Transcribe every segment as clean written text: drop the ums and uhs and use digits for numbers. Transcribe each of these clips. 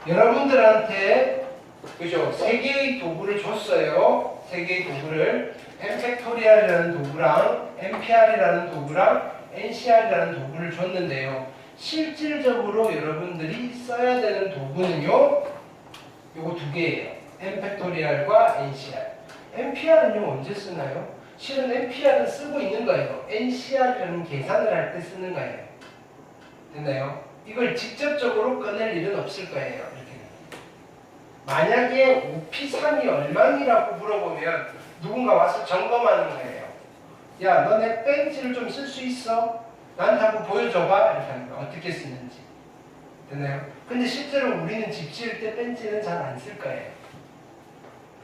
여러분들한테 그죠? 세 개의 도구를 줬어요. 세 개의 도구를 n팩토리얼이라는 도구랑 npr이라는 도구랑 ncr이라는 도구를 줬는데요. 실질적으로 여러분들이 써야 되는 도구는요. 요거 두 개예요. n팩토리얼과 ncr. npr은요 언제 쓰나요? 실은 npr은 쓰고 있는 거예요. ncr은 계산을 할 때 쓰는 거예요. 됐나요? 이걸 직접적으로 꺼낼 일은 없을 거예요. 이렇게. 만약에 OP3이 얼마이라고 물어보면 누군가 와서 점검하는 거예요. 야, 너네 벤치를 좀 쓸 수 있어? 나한테 한번 보여줘봐. 이렇게 하는 거. 어떻게 쓰는지. 됐나요? 근데 실제로 우리는 집 지을 때 벤치는 잘 안 쓸 거예요.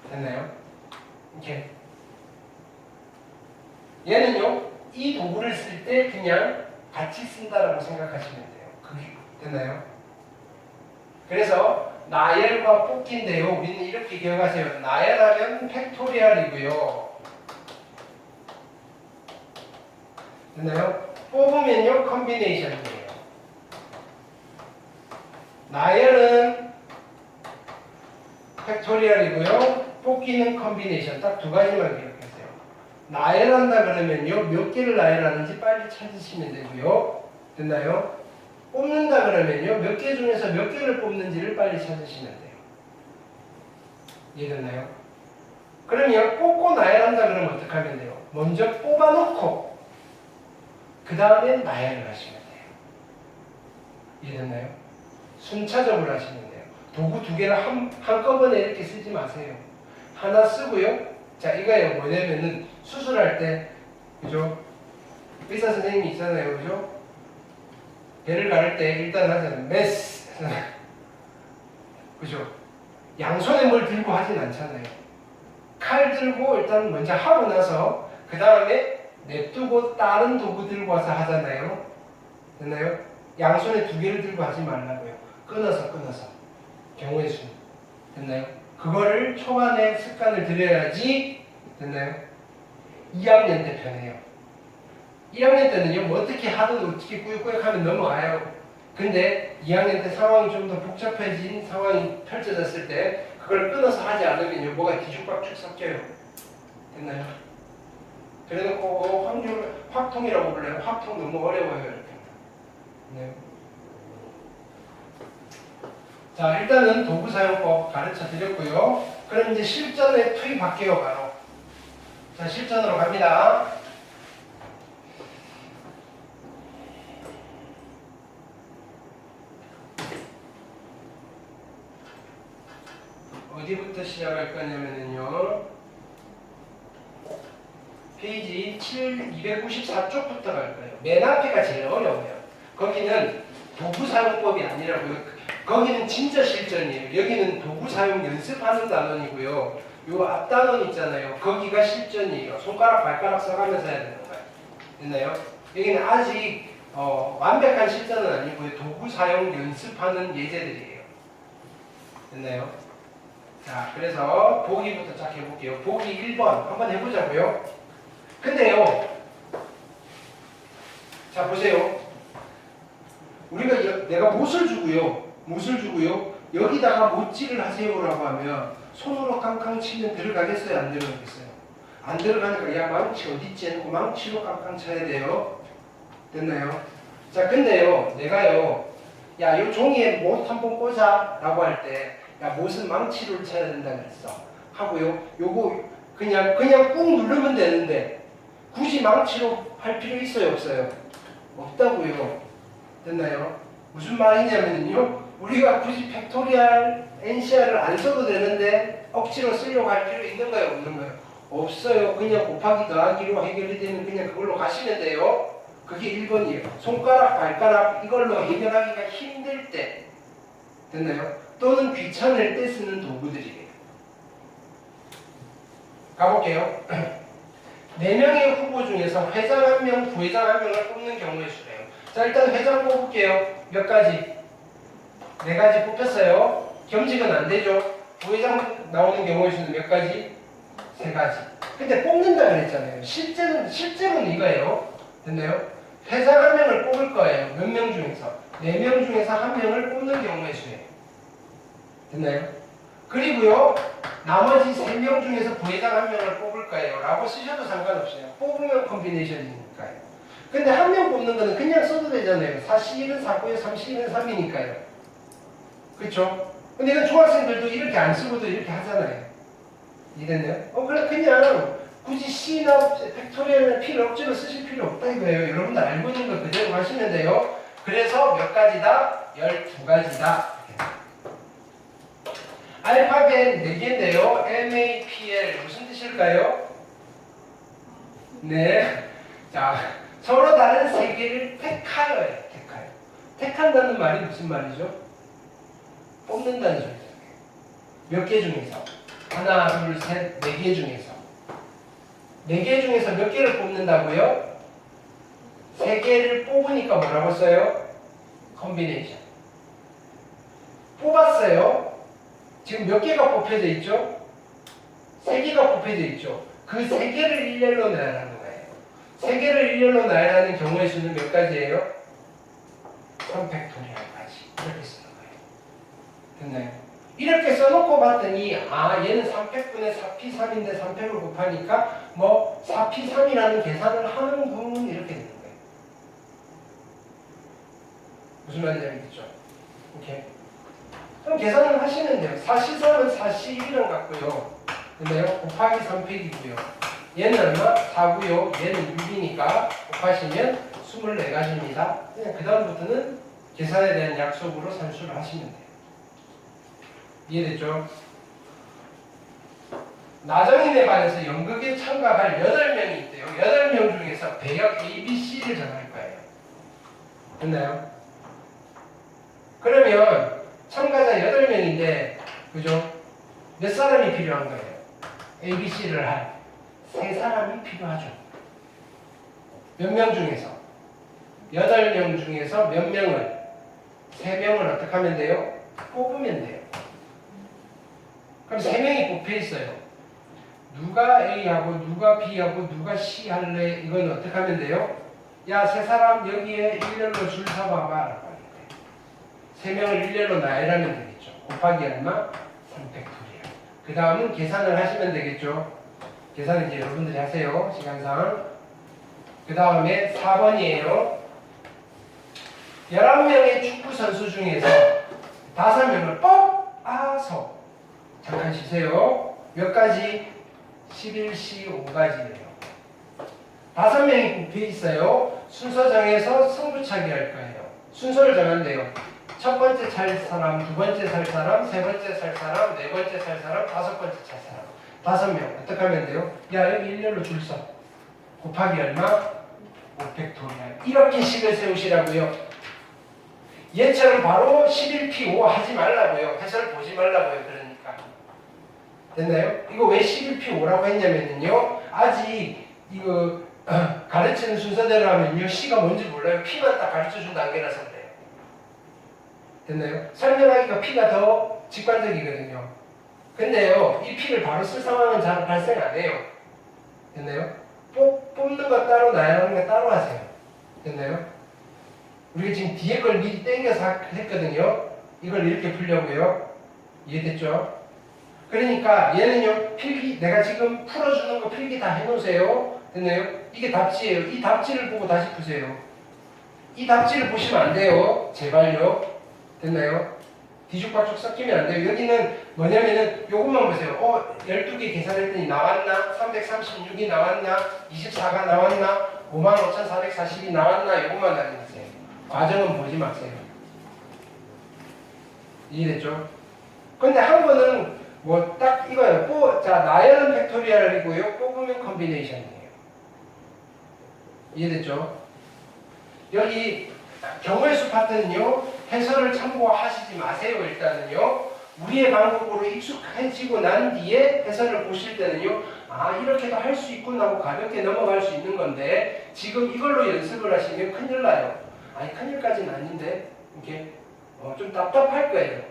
됐나요? 이렇게. 얘는요, 이 도구를 쓸 때 그냥 같이 쓴다라고 생각하시면 돼요. 그게 됐나요? 그래서 나열과 뽑기인데요. 우리는 이렇게 기억하세요. 나열하면 팩토리얼이고요. 됐나요? 뽑으면요 컨비네이션이에요. 나열은 팩토리얼이고요. 뽑기는 컨비네이션. 딱 두 가지만 기억하세요. 나열한다 그러면요 몇 개를 나열하는지 빨리 찾으시면 되고요. 됐나요? 뽑는다 그러면요 몇 개 중에서 몇 개를 뽑는지를 빨리 찾으시면 돼요. 이해됐나요? 그러면 뽑고 나열한다 그러면 어떻게 하면 돼요? 먼저 뽑아놓고 그 다음에 나열을 하시면 돼요. 이해됐나요? 순차적으로 하시면 돼요. 도구 두 개를 한꺼번에 이렇게 쓰지 마세요. 하나 쓰고요. 자, 이거예요. 뭐냐면은 수술할 때, 그죠? 의사 선생님이 있잖아요. 그죠? 배를 가를 때 일단 하잖아요. 메스. 그죠? 양손에 뭘 들고 하진 않잖아요. 칼 들고 일단 먼저 하고 나서 그 다음에 냅두고 다른 도구 들고 와서 하잖아요. 됐나요? 양손에 두 개를 들고 하지 말라고요. 끊어서 경우의 수. 됐나요? 그거를 초반에 습관을 들여야지. 됐나요? 2학년 때 편해요. 1학년 때는요 뭐 어떻게 하든 어떻게 꾸역꾸역 하면 넘어가요. 근데 2학년 때 상황이 좀 더 복잡해진 상황이 펼쳐졌을 때 그걸 끊어서 하지 않으면요 뭐가 뒤죽박죽 섞여요. 됐나요? 그래놓고 확통이라고 불러요. 확통 너무 어려워요. 이렇게. 네. 자, 일단은 도구 사용법 가르쳐 드렸고요. 그럼 이제 실전에 투입할게요, 바로. 자, 실전으로 갑니다. 어디부터 시작할 거냐면요. 페이지 294쪽부터 갈 거예요. 맨 앞에가 제일 어려워요. 거기는 도구 사용법이 아니라고요. 거기는 진짜 실전이에요. 여기는 도구 사용 연습하는 단원이고요. 요 앞 단원 있잖아요. 거기가 실전이에요. 손가락, 발가락 써가면서 해야 되는 거예요. 됐나요? 여기는 아직 완벽한 실전은 아니고요. 도구 사용 연습하는 예제들이에요. 됐나요? 자, 그래서 보기부터 쫙 해볼게요. 보기 1번 한번 해보자고요. 근데요, 자 보세요. 우리가 내가 못을 주고요. 여기다가 못질을 하세요라고 하면 손으로 깡깡 치면 들어가겠어요? 안 들어가겠어요? 안 들어가니까 야 망치 어딨지? 하고 망치로 깡깡 쳐야 돼요. 됐나요? 자, 근데요, 내가요, 야, 요 종이에 못 한번 꽂아 라고 할 때, 야, 못은 망치로 쳐야 된다 그랬어. 하고요, 요거 그냥 꾹 누르면 되는데 굳이 망치로 할 필요 있어요, 없어요? 없다고요. 됐나요? 무슨 말이냐면요, 우리가 굳이 팩토리얼 NCR을 안 써도 되는데 억지로 쓰려고 할 필요 있는 거예요, 없는 거예요? 없어요. 그냥 곱하기 더하기로 해결이 되면 그냥 그걸로 가시면 돼요. 그게 1번이에요. 손가락, 발가락 이걸로 해결하기가 힘들 때, 됐나요? 또는 귀찮을 때 쓰는 도구들이에요. 가볼게요. 4명의 후보 중에서 회장 1명, 부회장 1명을 뽑는 경우의 수래요. 자, 일단 회장 뽑을게요. 몇 가지? 4가지 뽑혔어요. 겸직은 안 되죠. 부회장 나오는 경우의 수는 몇 가지? 3가지. 근데 뽑는다 그랬잖아요. 실제로는 이거예요. 됐나요? 회장 1명을 뽑을 거예요. 몇 명 중에서? 4명 중에서 1명을 뽑는 경우의 수예요. 됐나요? 그리고요, 나머지 3명 중에서 부회장 1명을 뽑을 거예요. 라고 쓰셔도 상관없어요. 뽑으면 컨비네이션이니까요. 근데 1명 뽑는 거는 그냥 써도 되잖아요. 4C1은 4고요, 3C1은 3이니까요. 그렇죠? 근데 이건 중학생들도 이렇게 안 쓰고도 이렇게 하잖아요. 이해됐나요? 그래 그냥 굳이 C나 팩토리얼이나 P를 억지로 쓰실 필요 없다 이거예요. 여러분들 알고 있는 거 그대로 하시면 돼요. 그래서 몇 가지다? 12가지다. 알파벳 4개인데요. MAPL 무슨 뜻일까요? 네. 자, 서로 다른 3개를 택하여예요. 택하여. 택한다는 말이 무슨 말이죠? 뽑는다는 소리잖아요. 몇 개 중에서? 하나, 둘, 셋, 4개 중에서. 4개 중에서 몇 개를 뽑는다고요? 3개를 뽑으니까 뭐라고 써요? 컨비네이션. 뽑았어요. 지금 몇 개가 뽑혀져 있죠? 3개가 뽑혀져 있죠. 그 3개를 일렬로 나열하는 거예요. 3개를 일렬로 나열하는 경우의 수는 몇 가지예요? 3팩토리얼까지. 이렇게 쓰는 거예요. 됐나요? 이렇게 써놓고 봤더니 얘는 3팩분의 4P3인데 3팩을 곱하니까 뭐 4P3이라는 계산을 하는군 이렇게 되는 거예요. 무슨 말인지 알겠죠? 오케이. 그럼 계산을 하시면 돼요. 4C3은 4C1이랑 같고요. 근데요 곱하기 3팩이고요. 얘는 얼마? 4고요. 얘는 6이니까 곱하시면 24가지입니다. 그냥 그 다음부터는 계산에 대한 약속으로 산수를 하시면 돼요. 이해됐죠? 나정인에 반해서 연극에 참가할 8명이 있대요. 8명 중에서 배역 A, B, C를 정할 거예요. 됐나요? 그러면 참가자 8명인데 그죠? 몇 사람이 필요한 거예요? A, B, C를 할 3사람이 필요하죠. 몇 명 중에서? 8명 중에서 몇 명을? 3명을 어떻게 하면 돼요? 뽑으면 돼요. 그럼 3명이 뽑혀 있어요. 누가 A하고 누가 B하고 누가 C 할래? 이건 어떻게 하면 돼요? 야, 3사람 여기에 일렬로 줄 서봐봐 라고 하는 거예요. 3명을 일렬로 나열하면 되겠죠. 곱하기 얼마? 3팩토리얼. 그 다음은 계산을 하시면 되겠죠. 계산은 이제 여러분들이 하세요. 시간상. 그 다음에 4번이에요. 11명의 축구 선수 중에서 5명을 뽑아서 잠깐 쉬세요. 몇 가지? 11C 5가지예요. 5명이 뽑혀 있어요. 순서 정해서 승부차기 할 거예요. 순서를 정한대요. 첫 번째 살 사람, 두 번째 살 사람, 세 번째 살 사람, 네 번째 살 사람, 5번째 살 사람. 5명. 어떻게 하면 돼요? 야, 여기 일렬로 줄 서. 곱하기 얼마? 5팩토리얼. 이렇게 식을 세우시라고요. 얘처럼 바로 11P5 하지 말라고요. 해설 보지 말라고요. 그러니까. 됐나요? 이거 왜 11P5라고 했냐면요. 아직 이거 가르치는 순서대로 하면요. C가 뭔지 몰라요. P만 딱 가르쳐준 단계라서 그래요. 됐나요? 설명하기가 P가 더 직관적이거든요. 근데요. 이 P를 바로 쓸 상황은 잘 발생 안 해요. 됐나요? 뽑는 거 따로 나열하는 거 따로 하세요. 됐나요? 우리가 지금 뒤에 걸 미리 땡겨서 했거든요. 이걸 이렇게 풀려고요. 이해됐죠? 그러니까 얘는요. 필기 내가 지금 풀어주는 거 필기 다 해놓으세요. 됐나요? 이게 답지예요. 이 답지를 보고 다시 푸세요. 이 답지를 보시면 안 돼요. 제발요. 됐나요? 뒤죽박죽 섞이면 안 돼요. 여기는 뭐냐면은 요것만 보세요. 12개 계산했더니 나왔나? 336이 나왔나? 24가 나왔나? 55,440이 나왔나? 요것만 확인하세요. 과정은 보지 마세요. 이해됐죠? 근데 한 번은 뭐 딱 이거예요. 자, 나열은 팩토리얼이고요. 뽑으면 컨비네이션이에요. 이해됐죠? 여기 경우의 수 파트는요. 해설을 참고하시지 마세요. 일단은요. 우리의 방법으로 익숙해지고 난 뒤에 해설을 보실 때는요. 이렇게도 할 수 있구나 하고 가볍게 넘어갈 수 있는 건데 지금 이걸로 연습을 하시면 큰일 나요. 아니 큰일까지는 아닌데 이렇게 좀 답답할 거예요.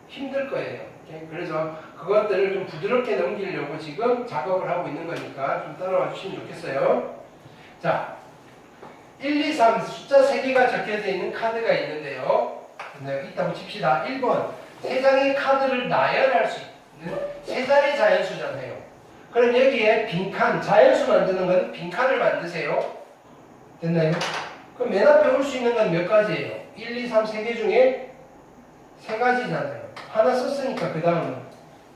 힘들 거예요. 이렇게. 그래서 그것들을 좀 부드럽게 넘기려고 지금 작업을 하고 있는 거니까 좀 따라와 주시면 좋겠어요. 자, 1, 2, 3 숫자 3개가 적혀져 있는 카드가 있는데요. 네, 있다고 칩시다. 1번 세 장의 카드를 나열할 수 있는 세 자리 자연수잖아요. 그럼 여기에 빈칸, 자연수 만드는 건 빈칸을 만드세요. 됐나요? 그럼 맨 앞에 올 수 있는 건 몇 가지예요? 1, 2, 3, 3개 중에 세 가지잖아요. 하나 썼으니까 그 다음은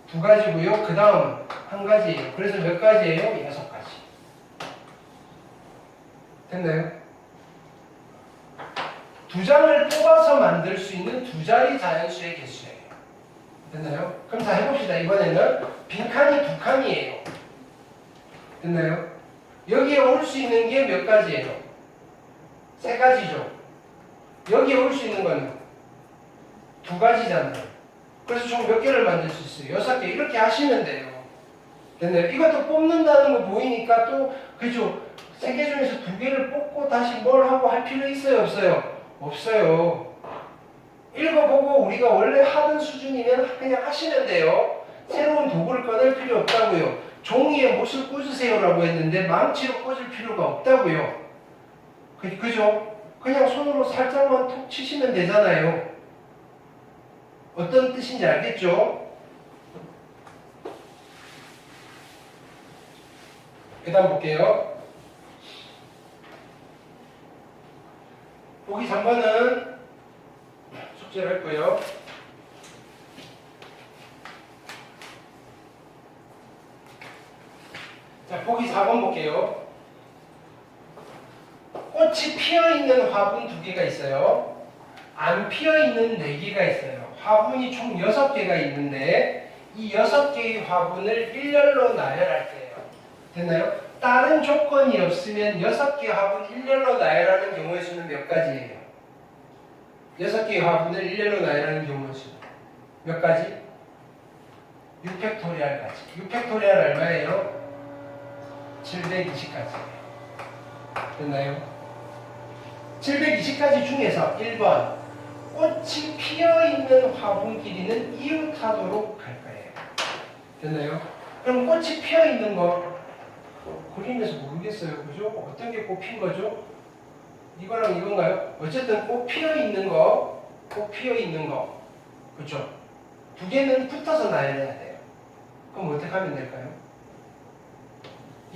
두 가지고요. 그 다음은 한 가지예요. 그래서 몇 가지예요? 6가지. 됐나요? 두 장을 뽑아서 만들 수 있는 두 자리 자연수의 개수예요. 됐나요? 그럼 자 해봅시다. 이번에는 빈칸이 두 칸이에요. 됐나요? 여기에 올 수 있는 게 몇 가지예요? 세 가지죠. 여기에 올 수 있는 건 두 가지잖아요. 그래서 총 몇 개를 만들 수 있어요? 6개. 이렇게 하시면 돼요. 됐나요? 이것도 뽑는다는 거 보이니까 또 그죠? 세 개 중에서 두 개를 뽑고 다시 뭘 하고 할 필요 있어요? 없어요? 없어요. 읽어보고 우리가 원래 하던 수준이면 그냥 하시면 돼요. 새로운 도구를 꺼낼 필요 없다고요. 종이에 못을 꽂으세요라고 했는데 망치로 꽂을 필요가 없다고요. 그죠? 그냥 손으로 살짝만 툭 치시면 되잖아요. 어떤 뜻인지 알겠죠? 그 다음 볼게요. 보기 3번은 숙제를 할 거예요. 자, 보기 4번 볼게요. 꽃이 피어있는 화분 2개가 있어요. 안 피어있는 4개가 있어요. 화분이 총 6개가 있는데 이 6개의 화분을 일렬로 나열할게요. 됐나요? 다른 조건이 없으면 6개 화분 일렬로 나열하는 경우의 수는 몇 가지예요? 6개의 화분을 일렬로 나열하는 경우의 수 몇 가지? 6팩토리알까지. 6팩토리알 얼마예요? 720까지예요. 됐나요? 720가지 중에서 1번 꽃이 피어있는 화분 길이는 이웃하도록 할 거예요. 됐나요? 그럼 꽃이 피어있는 거 그림에서 모르겠어요. 그죠? 어떤 게 꽃 핀 거죠? 이거랑 이건가요? 어쨌든 꽃 피어있는 거, 꽃 피어있는 거. 그죠? 두 개는 붙어서 나열해야 돼요. 그럼 어떻게 하면 될까요?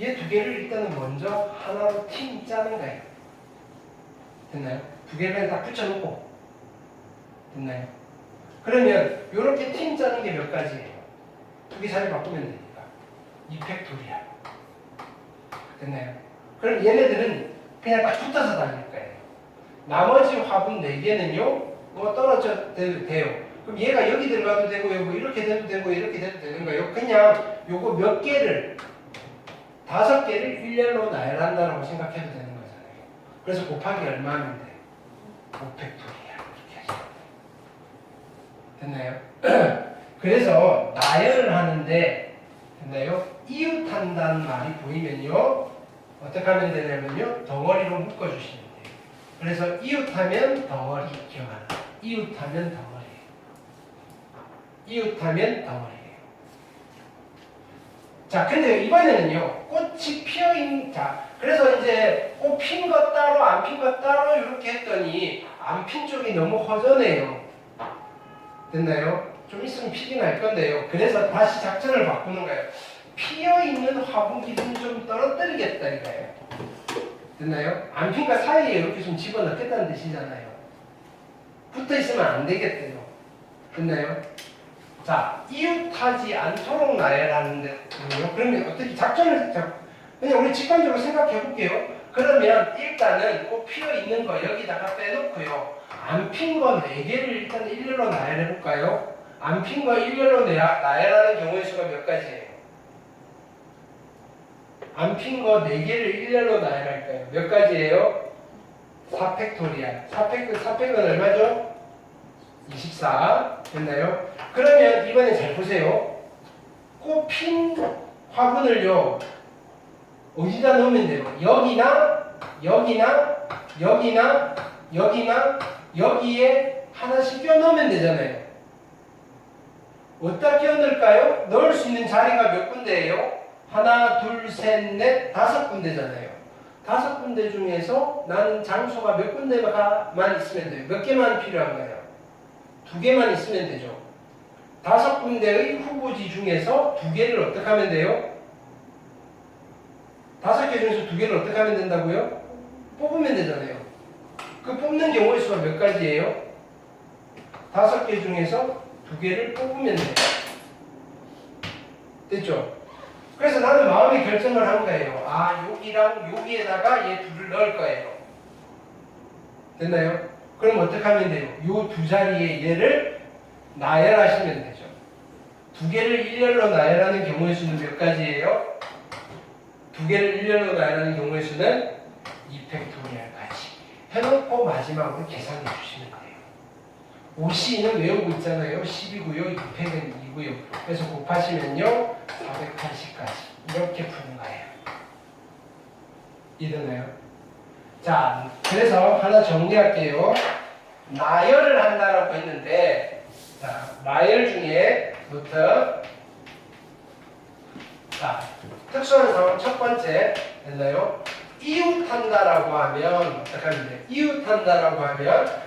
얘 두 개를 일단은 먼저 하나로 팀 짜는 거예요. 됐나요? 두 개를 딱 붙여놓고. 됐나요? 그러면 이렇게 팀 짜는 게 몇 가지예요? 두 개 자리 바꾸면 되니까. 2팩토리알. 됐나요? 그럼 얘네들은 그냥 딱 붙어서 다닐 거예요. 나머지 화분 4개는요, 뭐 떨어져 돼요. 그럼 얘가 여기 들어가도 되고요, 뭐 이렇게 돼도 되고, 이렇게 돼도 되는 거예요. 그냥 요거 몇 개를, 5개를 일렬로 나열한다고 생각해도 되는 거잖아요. 그래서 곱하기 얼마면 돼? 5팩토리알. 이렇게 하시면 됐나요? 그래서 나열을 하는데, 됐나요? 이웃한다는 말이 보이면요, 어떻게 하면 되냐면요, 덩어리로 묶어주시면 돼요. 그래서 이웃하면 덩어리 기억하라. 이웃하면 덩어리. 이웃하면 덩어리예요. 자, 근데 이번에는요, 꽃이 피어있는, 자, 그래서 이제 꽃 핀 것 따로, 안 핀 것 따로 이렇게 했더니 안 핀 쪽이 너무 허전해요. 됐나요? 좀 있으면 피긴 할 건데요. 그래서 다시 작전을 바꾸는 거예요. 피어있는 화분 기준을 좀 떨어뜨리겠다 이거예요. 됐나요? 안 핀 것 사이에 이렇게 좀 집어넣겠다는 뜻이잖아요. 붙어있으면 안 되겠대요. 됐나요? 자, 이웃하지 않도록 나열하는데, 그러면 어떻게 작전을, 그냥 우리 직관적으로 생각해 볼게요. 그러면 일단은 꽃 피어 있는 거 여기다가 빼놓고요. 안 핀 거 4개를 일단 일렬로 나열해 볼까요? 안 핀 거 일렬로 나열하는 경우의 수가 몇 가지예요? 안 핀 거 4개를 일렬로 나열할까요? 몇 가지예요? 4팩토리알. 4팩은 얼마죠? 24. 됐나요? 그러면 이번에 잘 보세요. 꽃 핀 화분을요, 어디다 넣으면 돼요? 여기나, 여기나, 여기나, 여기나, 여기에 하나씩 끼워 넣으면 되잖아요. 어디다 끼워 넣을까요? 넣을 수 있는 자리가 몇 군데예요? 하나, 둘, 셋, 넷, 5군데잖아요. 5군데 중에서 나는 장소가 몇 군데만 있으면 돼요. 몇 개만 필요한 거예요? 2개만 있으면 되죠. 5군데의 후보지 중에서 2개를 어떻게 하면 돼요? 5개 중에서 2개를 어떻게 하면 된다고요? 뽑으면 되잖아요. 그 뽑는 경우의 수가 몇 가지예요? 5개 중에서 2개를 뽑으면 돼요. 됐죠? 그래서 나는 마음의 결정을 한 거예요. 아, 여기랑 여기에다가 얘 둘을 넣을 거예요. 됐나요? 그럼 어떻게 하면 돼요? 요 2자리에 얘를 나열하시면 되죠. 2개를 일렬로 나열하는 경우의 수는 몇 가지예요? 2개를 일렬로 나열하는 경우의 수는 2팩토리얼까지 해놓고 마지막으로 계산해 주시면 돼요. 5C는 외우고 있잖아요. 10이고요. 2팩은 2고요. 그래서 곱하시면요. 480까지 이렇게 푸는 거예요. 이해되나요? 자, 그래서 하나 정리할게요. 나열을 한다라고 했는데, 자, 나열 중에 노트. 자, 특수한 상황 첫 번째 됐나요? 이웃한다라고 하면 어떻게 하면 돼요? 이웃한다라고 하면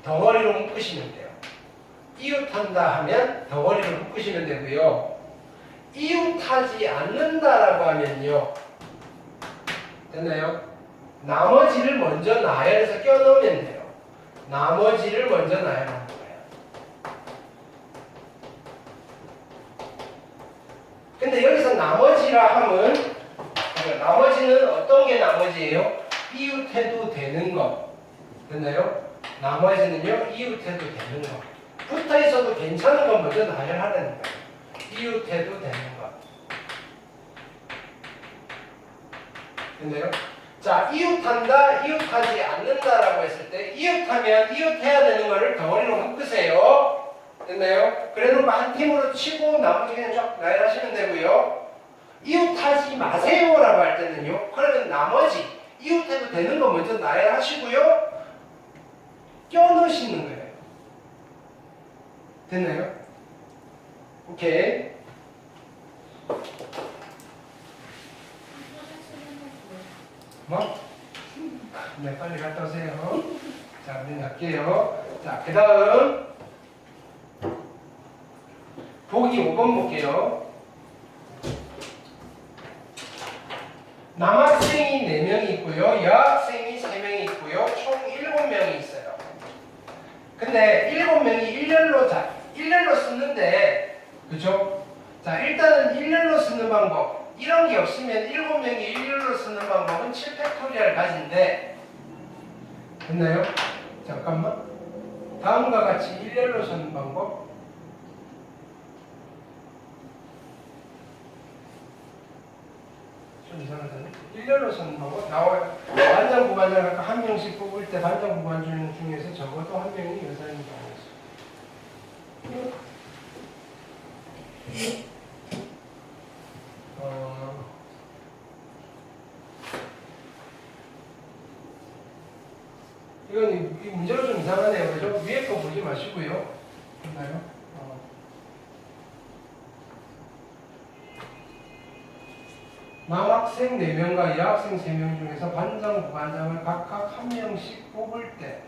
덩어리로 묶으시면 돼요. 이웃한다 하면 덩어리로 묶으시면 되고요. 이웃하지 않는다라고 하면요. 됐나요? 나머지를 먼저 나열해서 껴넣으면 돼요. 나머지를 먼저 나열하는 거예요. 근데 여기서 나머지라 함은 나머지는 어떤 게 나머지예요? 이웃해도 되는 것. 됐나요? 나머지는요, 이웃해도 되는 것. 붙어 있어도 괜찮은 건 먼저 나열하라는 거예요. 이웃해도 되는 것. 됐나요? 자, 이웃한다, 이웃하지 않는다라고 했을 때, 이웃하면 이웃해야 되는 거를 덩어리로 묶으세요. 됐나요? 그래놓고 한 팀으로 치고 나머지 그냥 쫙 나열하시면 되고요. 이웃하지 마세요라고 할 때는요, 그러면 나머지 이웃해도 되는 거 먼저 나열하시고요. 껴넣으시는 거예요. 됐나요? 오케이. 뭐? 네, 빨리 갔다 오세요. 자, 우리 갈게요. 자, 그 다음 보기 5번 볼게요. 남학생이 4명이 있고요. 여학생이 3명이 있고요. 총 7명이 있어요. 근데 7명이 일렬로 쓰는데, 그죠? 자, 일단은 일렬로 쓰는 방법. 이런 게 없으면 7명이 일렬로 쓰는 방법은 7팩토리얼 가지인데, 됐나요? 잠깐만. 다음과 같이 일렬로 쓰는 방법. 좀 이상하잖아요. 일렬로 쓰는 방법 나와요. 반장, 부반장 각각 한 명씩 뽑을 때 반장, 부반장 중에서 적어도 한 명이 여자인 경우가 있어요. 이건 이 문제가 좀 이상하네요. 그죠? 위에 거 보지 마시고요. 됐나요? 남학생 4명과 여학생 3명 중에서 반장, 부반장을 각각 한 명씩 뽑을 때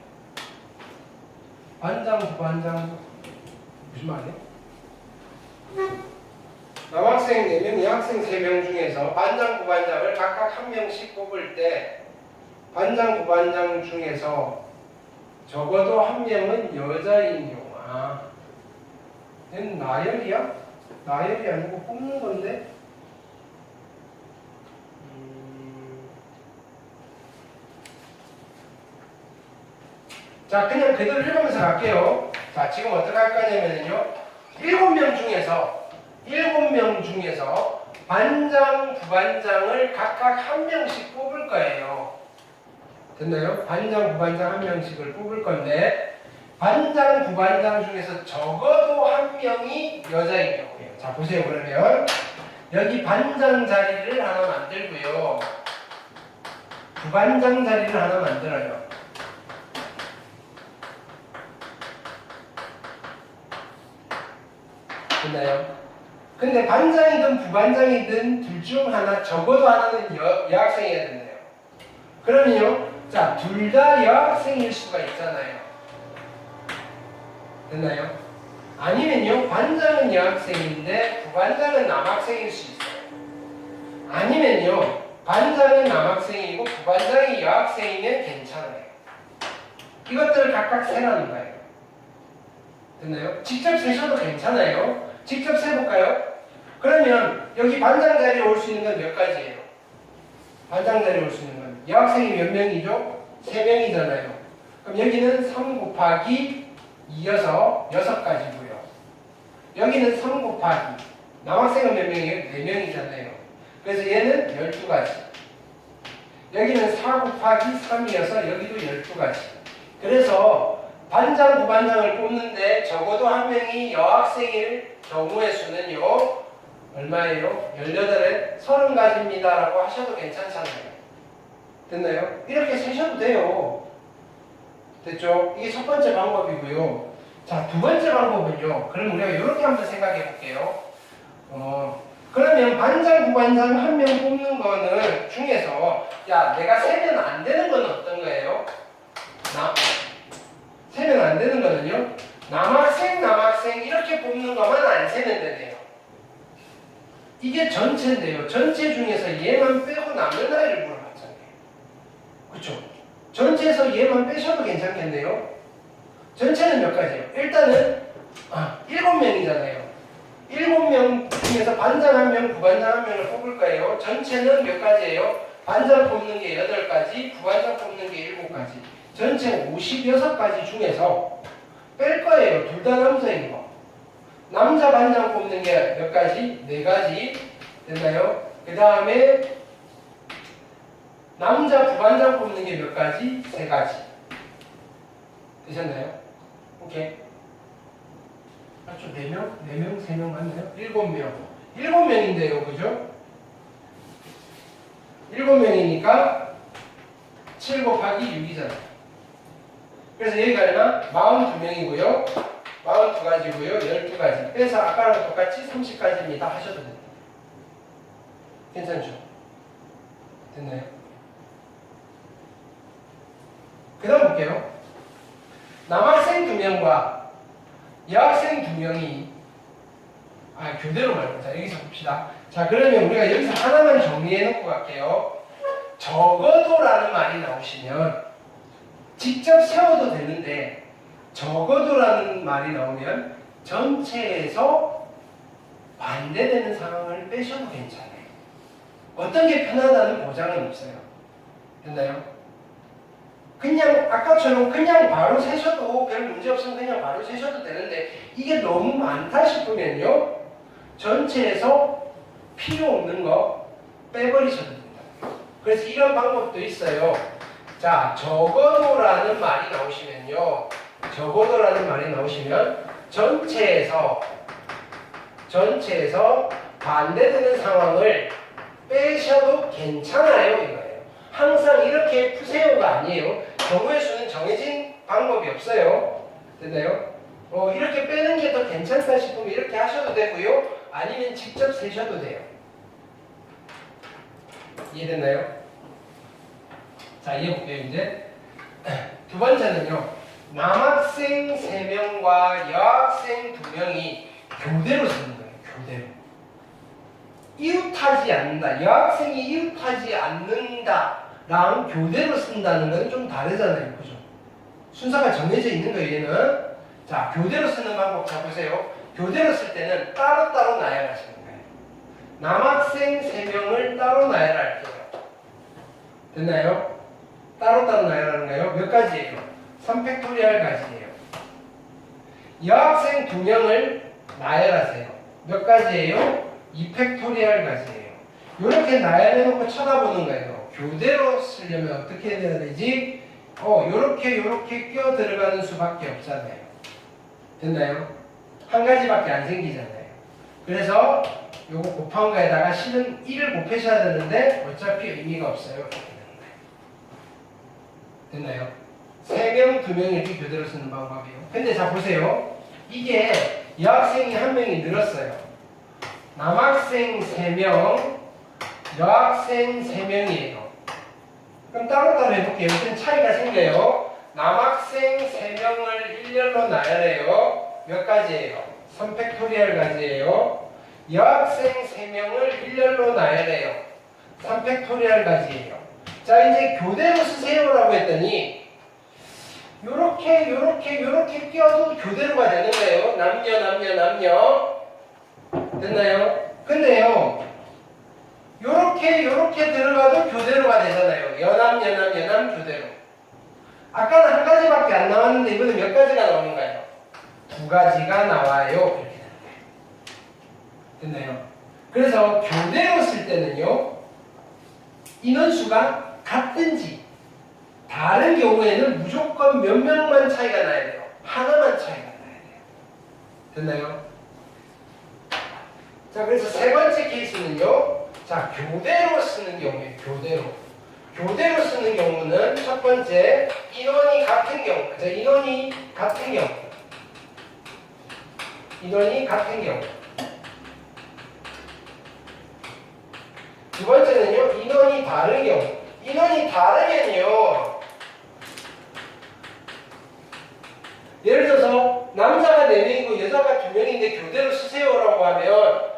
반장, 부반장 무슨 말이에요? 남학생 4명, 여학생 3명 중에서 반장, 부반장을 각각 한 명씩 뽑을 때 반장, 부반장 중에서 적어도 한 명은 여자인 경우. 아, 얘는 나열이야? 나열이 아니고 뽑는 건데? 자, 그냥 그대로 읽으면서 갈게요. 자, 지금 어떻게 할 거냐면요. 7명 중에서 반장, 부반장을 각각 한 명씩 뽑을 거예요. 됐나요? 반장, 부반장 한 명씩을 뽑을 건데, 반장, 부반장 중에서 적어도 한 명이 여자인 경우예요. 자, 보세요. 그러면 여기 반장 자리를 하나 만들고요. 부반장 자리를 하나 만들어요. 됐나요? 근데 반장이든 부반장이든 둘 중 하나, 적어도 하나는 여학생이어야 된대요. 그러면요, 자, 둘 다 여학생일 수가 있잖아요. 됐나요? 아니면요, 반장은 여학생인데 부반장은 남학생일 수 있어요. 아니면요, 반장은 남학생이고 부반장이 여학생이면 괜찮아요. 이것들을 각각 세라는 거예요. 됐나요? 직접 세셔도 괜찮아요. 직접 세볼까요? 그러면 여기 반장 자리에 올 수 있는 건 몇 가지예요? 반장 자리에 올 수 있는 건 여학생이 몇 명이죠? 3명이잖아요. 그럼 여기는 3 곱하기 2여서 6가지고요. 여기는 3 곱하기 남학생은 몇 명이에요? 4명이잖아요. 그래서 얘는 12가지. 여기는 4 곱하기 3이어서 여기도 12가지. 그래서 반장, 부반장을 뽑는데 적어도 한 명이 여학생일 경우의 수는요. 얼마예요? 18에 30가지입니다 라고 하셔도 괜찮잖아요. 됐나요? 이렇게 세셔도 돼요. 됐죠? 이게 첫 번째 방법이고요. 자, 두 번째 방법은요. 그럼 우리가 이렇게 한번 생각해 볼게요. 그러면 반장, 부반장 한 명 뽑는 거는 중에서 야, 내가 세면 안 되는 건 어떤 거예요? 세면 안 되는 거는요. 남학생 이렇게 뽑는 것만 안 세면 되네요. 이게 전체인데요. 전체 중에서 얘만 빼고 남는 아이를 물어봤잖아요. 그렇죠? 전체에서 얘만 빼셔도 괜찮겠네요. 전체는 몇 가지예요? 일단은 7명이잖아요. 7명 중에서 반장 1명, 부반장 1명을 뽑을 거예요. 전체는 몇 가지예요? 반장 뽑는 게 8가지, 부반장 뽑는 게 7가지. 전체 56가지 중에서 뺄 거예요. 둘 다 남자인 거. 남자 반장 뽑는 게 몇 가지? 4가지. 됐나요? 그 다음에 남자 부반장 뽑는 게 몇 가지? 3가지. 되셨나요? 오케이. 맞죠? 4명? 4명? 3명 맞나요? 7명. 7명인데요. 그죠? 7명이니까 7 곱하기 6이잖아요. 그래서 여기가 얼마? 42명이고요. 42가지고요. 12가지. 그래서 아까랑 똑같이 30가지입니다. 하셔도 됩니다. 괜찮죠? 됐나요? 그 다음 볼게요. 남학생 2명과 여학생 2명이 교대로 말고 자 여기서 봅시다. 자 그러면 우리가 여기서 하나만 정리해 놓고 갈게요. 적어도라는 말이 나오시면 직접 세워도 되는데 적어도라는 말이 나오면 전체에서 반대되는 상황을 빼셔도 괜찮아요. 어떤 게 편하다는 보장은 없어요. 됐나요? 그냥 아까처럼 그냥 바로 세셔도 별 문제 없으면 그냥 바로 세셔도 되는데 이게 너무 많다 싶으면요. 전체에서 필요 없는 거 빼버리셔도 됩니다. 그래서 이런 방법도 있어요. 자, 적어도라는 말이 나오시면요. 적어도라는 말이 나오시면 전체에서 반대되는 상황을 빼셔도 괜찮아요. 이거예요. 항상 이렇게 푸세요가 아니에요. 경우의 수는 정해진 방법이 없어요. 됐나요? 이렇게 빼는 게 더 괜찮다 싶으면 이렇게 하셔도 되고요. 아니면 직접 세셔도 돼요. 이해됐나요? 자, 이해볼게요, 이제. 두 번째는요. 남학생 3명과 여학생 2명이 교대로 쓰는 거예요. 교대로. 이웃하지 않는다. 여학생이 이웃하지 않는다. 랑 교대로 쓴다는 건 좀 다르잖아요. 그죠? 순서가 정해져 있는 거예요, 얘는. 자, 교대로 쓰는 방법 잡으세요. 교대로 쓸 때는 따로따로 나열하시는 거예요. 남학생 3명을 따로 나열할게요. 됐나요? 따로따로 나열하는 거예요. 몇 가지예요? 3팩토리얼 가지예요. 여학생 2명을 나열하세요. 몇 가지예요? 2팩토리얼 가지예요. 이렇게 나열해놓고 쳐다보는 거예요. 교대로 쓰려면 어떻게 해야 되지? 요렇게 껴 들어가는 수밖에 없잖아요. 됐나요? 한 가지밖에 안 생기잖아요. 그래서 요거 곱한 거에다가 실은 1을 곱하셔야 되는데 어차피 의미가 없어요. 이렇게 되는 거예요. 됐나요? 3명, 2명 이렇게 교대로 쓰는 방법이에요. 근데 자 보세요. 이게 여학생이 1명이 늘었어요. 남학생 3명, 여학생 3명이에요. 그럼 따로따로 해볼게요. 일단 차이가 생겨요. 남학생 3명을 일렬로 나열해요. 몇 가지예요? 3팩토리얼 가지예요. 여학생 3명을 일렬로 나열해요. 3팩토리얼 가지예요. 자, 이제 교대로 쓰세요라고 했더니 요렇게 띄어도 교대로가 되는 거예요. 남녀. 됐나요? 근데요, 요렇게 들어가도 교대로가 되잖아요. 여남, 교대로. 아까는 한 가지밖에 안 나왔는데 이번엔 몇 가지가 나오는가요? 2가지가 나와요. 이렇게 되는 거예요. 됐나요? 그래서 교대로 쓸 때는요, 인원수가 같든지 다른 경우에는 무조건 몇 명만 차이가 나야 돼요. 하나만 차이가 나야 돼요. 됐나요? 자, 그래서 세 번째 케이스는요, 자, 교대로 쓰는 경우에요. 교대로 쓰는 경우는 첫 번째, 인원이 같은 경우. 인원이 같은 경우. 두 번째는요, 인원이 다른 경우. 인원이 다르면요, 예를 들어서 남자가 4명이고 여자가 2명인데 교대로 쓰세요라고 하면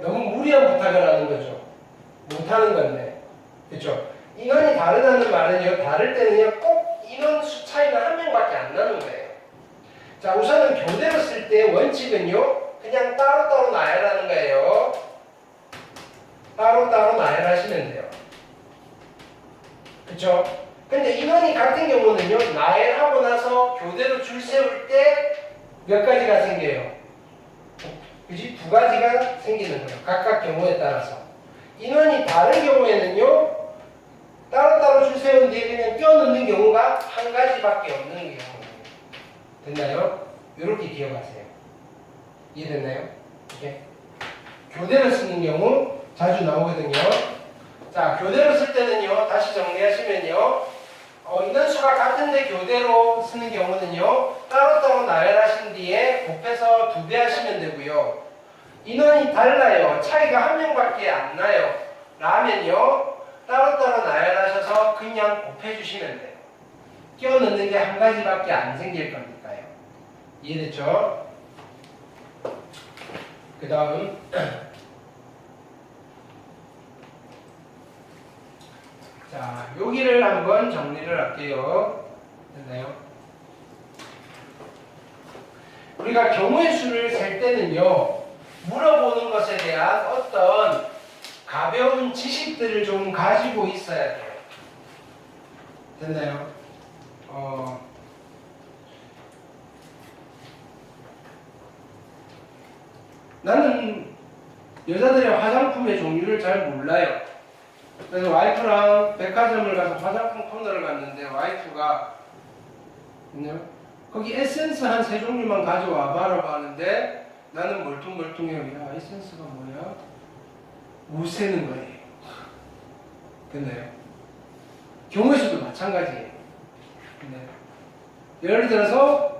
너무 무리한 부탁을 하는 거죠. 못하는 건데. 그렇죠? 인원이 다르다는 말은요, 다를 때는요, 꼭 인원 수 차이가 1명밖에 안 나는 거예요. 자, 우선은 교대로 쓸 때 원칙은요, 그냥 따로따로 나열하는 거예요. 따로따로 나열하시면 돼요. 그쵸? 근데 인원이 같은 경우는요, 나열하고 나서 교대로 줄 세울 때 몇 가지가 생겨요? 그치? 2가지가 생기는 거예요. 각각 경우에 따라서. 인원이 다른 경우에는요, 따로따로 줄 세운 뒤에 그냥 껴넣는 경우가 1가지밖에 없는 경우예요. 됐나요? 이렇게 기억하세요. 이해됐나요? 이렇게. 교대로 쓰는 경우 자주 나오거든요. 자, 교대로 쓸 때는요, 다시 정리하시면요, 인원수가 같은데 교대로 쓰는 경우는요, 따로따로 나열하신 뒤에 곱해서 2배 하시면 되고요. 인원이 달라요. 차이가 1명밖에 안 나요. 라면요, 따로따로 나열하셔서 그냥 곱해주시면 돼요. 끼워 넣는 게 1가지밖에 안 생길 거니까요. 이해됐죠? 그 다음 자, 여기를 한번 정리를 할게요. 됐나요? 우리가 경우의 수를 셀 때는요, 물어보는 것에 대한 어떤 가벼운 지식들을 좀 가지고 있어야 돼요. 됐나요? 나는 여자들의 화장품의 종류를 잘 몰라요. 그래서 와이프랑 백화점을 가서 화장품 코너를 갔는데 와이프가 거기 에센스 한 3종류만 가져와 봐라고 하는데 나는 멀뚱멀뚱해요. 야, 에센스가 뭐야? 못 세는 거예요. 됐나요? 경우의 수도 마찬가지예요. 예를 들어서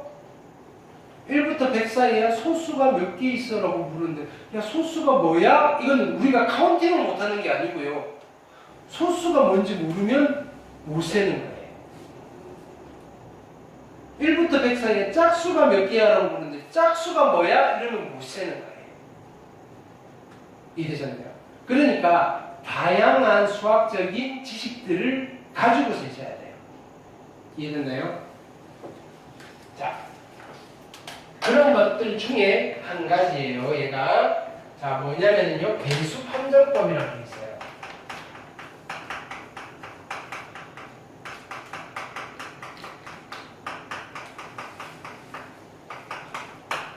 1부터 100 사이에 소수가 몇 개 있어라고 물었는데 야, 소수가 뭐야? 이건 우리가 카운팅을 못하는 게 아니고요. 소수가 뭔지 모르면 못 세는 거예요. 1부터 100 사이에 짝수가 몇 개야라고 물었는데 짝수가 뭐야? 이러면 못 세는 거예요. 이해되셨나요? 그러니까 다양한 수학적인 지식들을 가지고 세셔야 돼요. 이해됐나요? 자, 그런 것들 중에 한 가지예요. 얘가 자 뭐냐면요, 배수 판정법이라는 게 있어요.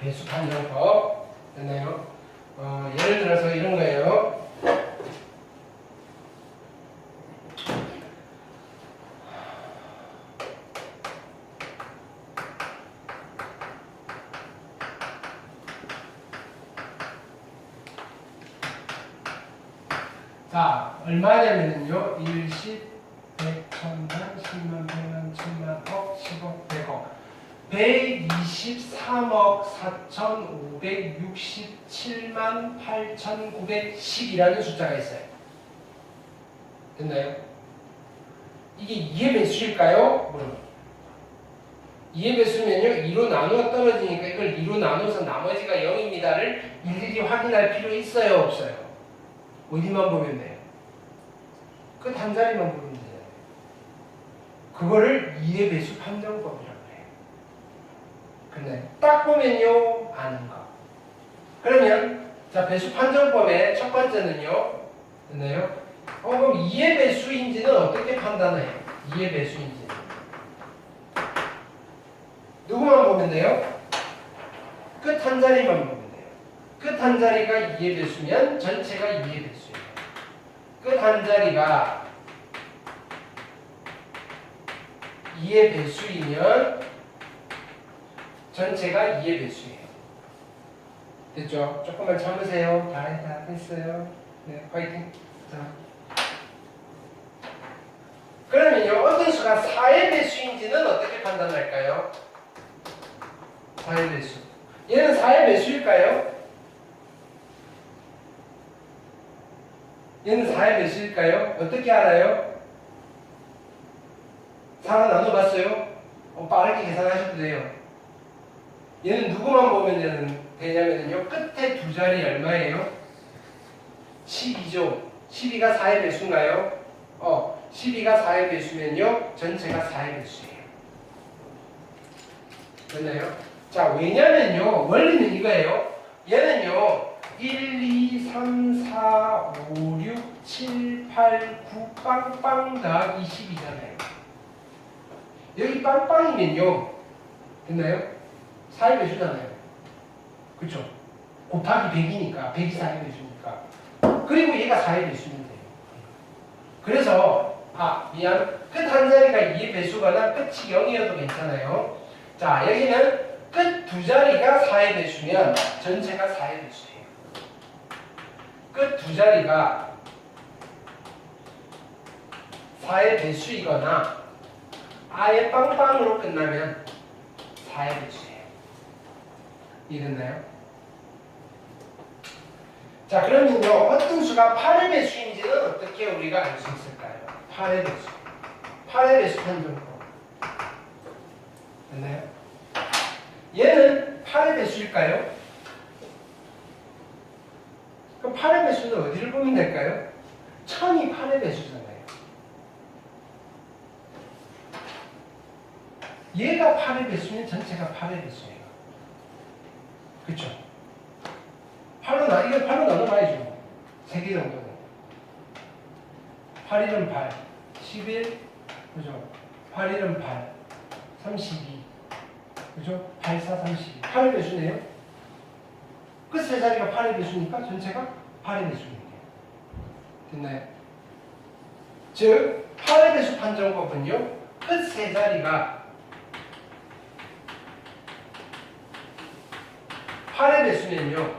배수 판정법 됐나요? 예를 들어서 이런 거예요. 자, 얼마냐면요, 1, 10, 100, 1000만, 10만, 100만, 1000만, 억, 10억, 100억. 123억 4,567만 8,910이라는 숫자가 있어요. 됐나요? 이게 이해 배수일까요? 물론 2의 배수면요 2로 나누어 떨어지니까 이걸 2로 나눠서 나머지가 0입니다를 일일이 확인할 필요 있어요 없어요? 어디만 보면 돼요? 끝 한 자리만 보면 돼요. 그거를 2의 배수 판정법이라고 해요. 근데 딱 보면요 아는 거. 그러면 자 배수 판정법의 첫 번째는요. 됐나요? 그럼 2의 배수인지는 어떻게 판단해요? 2의 배수인지 누구만 보면 돼요? 끝 한 자리만 보면 돼요. 끝 한 자리가 2의 배수면 전체가 2의 배수예요. 끝 한 자리가 2의 배수이면 전체가 2의 배수예요. 됐죠? 조금만 참으세요. 다 됐어요. 네, 화이팅. 자. 그러면요, 어떤 수가 4의 배수인지는 어떻게 판단할까요? 4의 배수. 얘는 4의 배수일까요? 얘는 4의 배수일까요? 어떻게 알아요? 4가 나눠봤어요? 빠르게 계산하셔도 돼요. 얘는 누구만 보면 되냐면요. 끝에 두 자리 얼마예요? 12죠. 12가 4의 배수인가요? 12가 4의 배수면요. 전체가 4의 배수예요. 됐나요? 자, 왜냐면요. 원리는 이거예요. 얘는요. 1, 2, 3, 4, 5, 6, 7, 8, 9 빵빵 더하기 10이잖아요. 여기 빵빵이면요. 됐나요? 4의 배수잖아요. 그쵸? 곱하기 100이니까 100이 4의 배수니까. 그리고 얘가 4의 배수면 돼요. 그래서 미안. 끝 한 자리가 2의 배수거나 끝이 0이어도 괜찮아요. 자, 여기는 끝 두 자리가 4의 배수면 전체가 4의 배수예요. 끝 두 자리가 4의 배수이거나 아예 빵빵으로 끝나면 4의 배수예요. 이해됐나요? 자, 그러면요, 어떤 수가 8의 배수인지는 어떻게 우리가 알 수 있을까요? 8의 배수. 8의 배수 판정법. 됐나요? 얘는 8의 배수일까요? 그럼 8의 배수는 어디를 보면 될까요? 1000이 8의 배수잖아요. 얘가 8의 배수면 전체가 8의 배수예요. 그쵸? 8로 나눠봐야죠. 3개 정도는. 8일은 8, 11, 그죠? 8일은 8, 32, 그죠? 8, 4, 32. 8의 배수네요. 끝 세 자리가 8의 배수니까 전체가 8의 배수입니다. 됐나요? 즉, 8의 배수 판정법은요, 끝 세 자리가 8의 배수면요,